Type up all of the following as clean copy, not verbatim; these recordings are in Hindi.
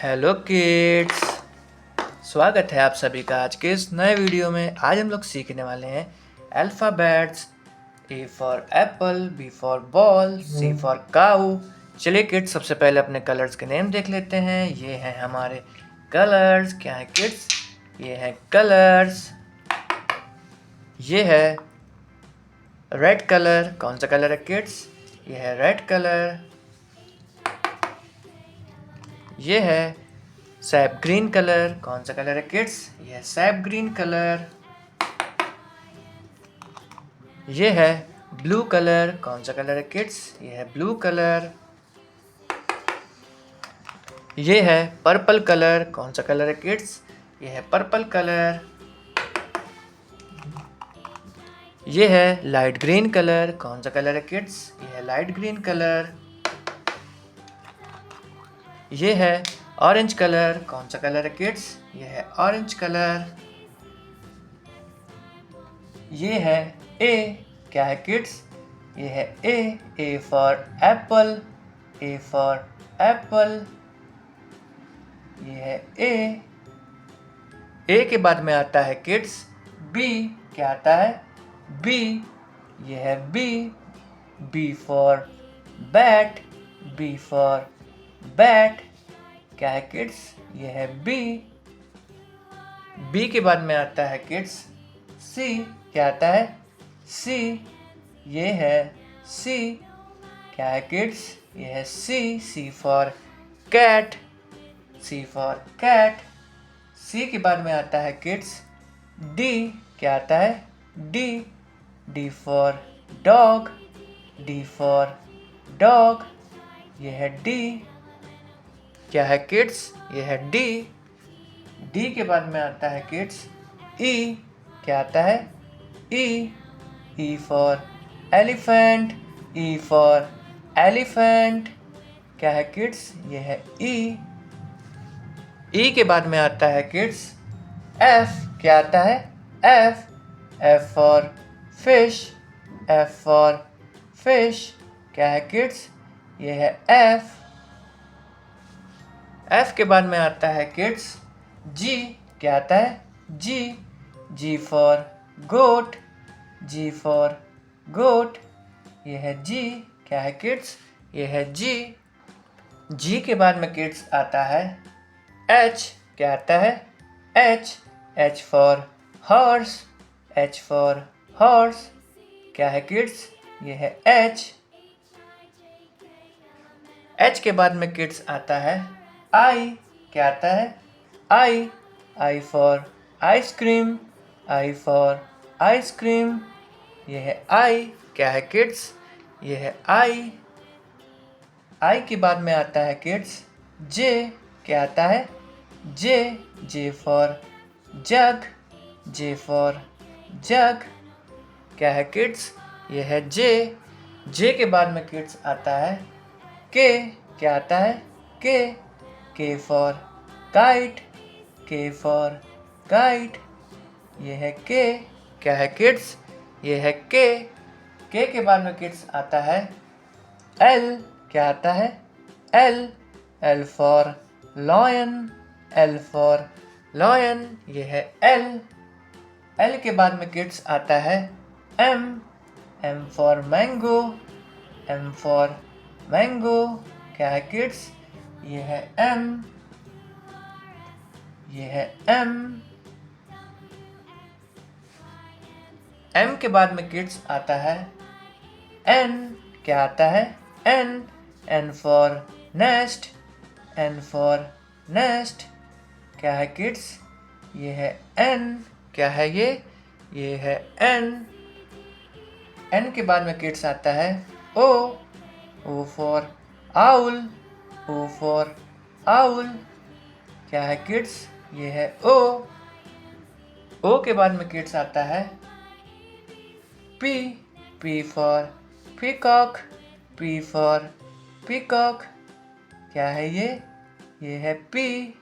हेलो किड्स, स्वागत है आप सभी का आज के इस नए वीडियो में। आज हम लोग सीखने वाले हैं alphabets. A for apple, B for ball, C for cow. चलिए किड्स, सबसे पहले अपने कलर्स के नेम देख लेते हैं। ये हैं हमारे कलर्स। क्या है किड्स? ये है कलर्स। ये है रेड कलर। कौन सा कलर है किड्स? ये है रेड कलर। ये है सैप ग्रीन कलर। कौन सा कलर है किड्स? ये है सैप ग्रीन कलर। ये है ब्लू कलर। कौन सा कलर है किड्स? ये है ब्लू कलर। ये है पर्पल कलर। कौन सा कलर है किड्स? ये है पर्पल कलर। ये है लाइट ग्रीन कलर। कौन सा कलर है किड्स? ये है लाइट ग्रीन कलर। ये है ऑरेंज कलर। कौन सा कलर है किड्स? ये है ऑरेंज कलर। ये है ए। क्या है किड्स? ये है ए for Apple. A for Apple. ये है ए के बाद में आता है किड्स बी। क्या आता है? बी। ये है B. B for bat. B for bat. क्या है किड्स? ये है बी। बी के बाद में आता है किड्स सी। क्या आता है? सी। ये है सी। क्या है किड्स? ये है C. C for cat. C for cat. C के बाद में आता है किड्स डी। क्या आता है? D. D for dog. D for dog. ये है डी। क्या है किड्स? ये है डी। डी के बाद में आता है किड्स ई। क्या आता है? E. E for elephant. E for elephant. क्या है किड्स? ये है ई। ई के बाद में आता है किड्स एफ। क्या आता है? F. F for fish. F for fish. क्या है किड्स? ये है एफ। एफ के बाद में आता है किड्स जी। क्या आता है? G. G for goat. G for goat. ये है जी। क्या है किड्स? ये है जी। जी के बाद में किड्स आता है एच। क्या आता है? H. H for horse. H for horse. क्या है किड्स? ये है एच। एच के बाद में किड्स आता है आई। क्या आता है? I. I for ice cream. I for ice cream. ये है आई। क्या है किड्स? ये है आई। आई के बाद में आता है किड्स जे। क्या आता है? J. J for jug. J for jug. क्या है किड्स? ये है जे। जे के बाद में किड्स आता है के। क्या आता है? के। के फॉर काइट। के फॉर काइट। ये है के। क्या है किड्स? ये है के। के बाद में किड्स आता है एल। क्या आता है? L. L for lion. L for lion. ये है एल। एल के बाद में किड्स आता है M. M for mango. M for mango. क्या है किड्स? ये है एम। ये है एम। एम के बाद में किड्स आता है एन। क्या आता है? N. N for nest. N for nest. क्या है किड्स? ये है एन। क्या है ये? ये है एन। एन के बाद में किड्स आता है O. O for owl. O for owl. क्या है किड्स? ये है ओ। ओ के बाद में किड्स आता है P. P for peacock. P for peacock. क्या है ये? ये है पी।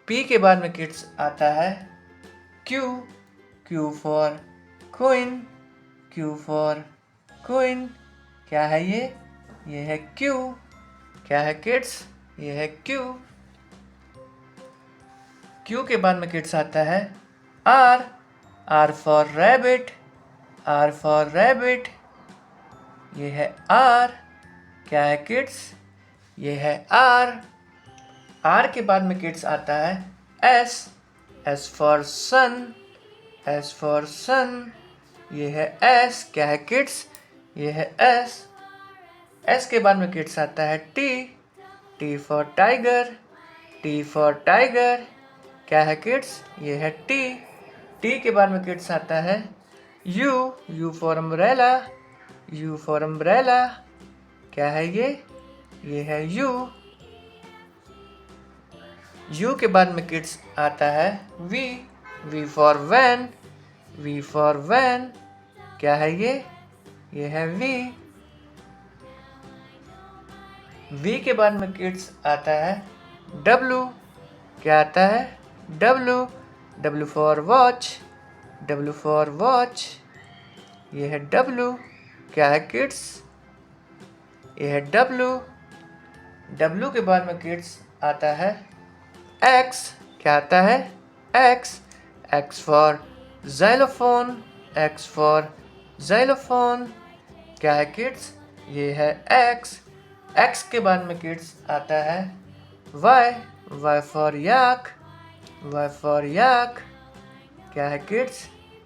पी के बाद में किड्स आता है Q. Q for queen. Q for queen. क्या है ये? ये है क्यू। क्या है किड्स? ये है क्यू। क्यू के बाद में किड्स आता है R. R for rabbit. R for rabbit. ये है आर। क्या है किड्स? ये है आर। आर के बाद में किड्स आता है S. S for sun. S for sun. ये है एस। क्या है किड्स? ये है एस। एस के बाद में किड्स आता है T. T for tiger. T for tiger. क्या है किड्स? ये है टी। टी के बाद में किड्स आता है you. You for umbrella. You for umbrella. क्या है ये? ये है यू। यू के बाद में किड्स आता है V. V for van. V for van. क्या है ये? ये है वी। वी के बाद में किड्स आता है डब्लू। क्या आता है? W. W for watch. W for watch. ये है डब्लू। क्या है किड्स? ये है डब्लू। डब्लू के बाद में किड्स आता है एक्स। क्या आता है? X. X for xylophone. X for xylophone. क्या है किड्स? ये है एक्स। एक्स के बाद में किड्स आता है Y. Y for yak. Y for yak. क्या है किड्स?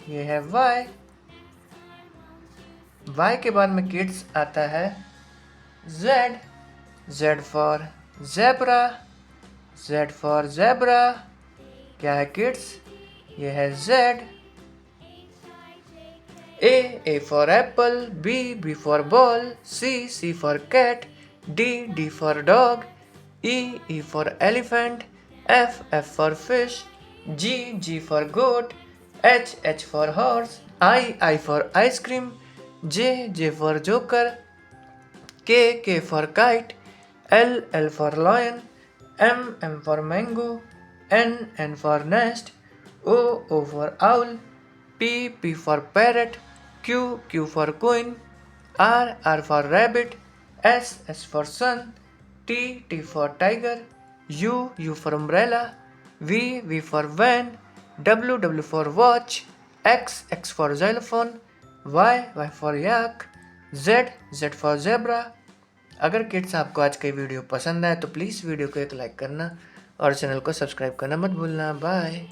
ये है वाई। वाई के बाद में किड्स आता है Z. Z for zebra. Z for zebra. क्या है किड्स? ये है Z. A for apple. B for ball. C for cat. D for dog. E for elephant. F for fish. G for goat. H for horse. I for ice cream. J for joker. K for kite. L for lion. M for mango. N for nest. O for owl. P for parrot. Q for queen. R for rabbit. S for sun. T for tiger. U for umbrella. V for van. W for watch. X for xylophone. Y for yak. Z for zebra. अगर किड्स आपको आज का वीडियो पसंद आए तो प्लीज़ वीडियो को एक लाइक करना और चैनल को सब्सक्राइब करना मत भूलना। बाय।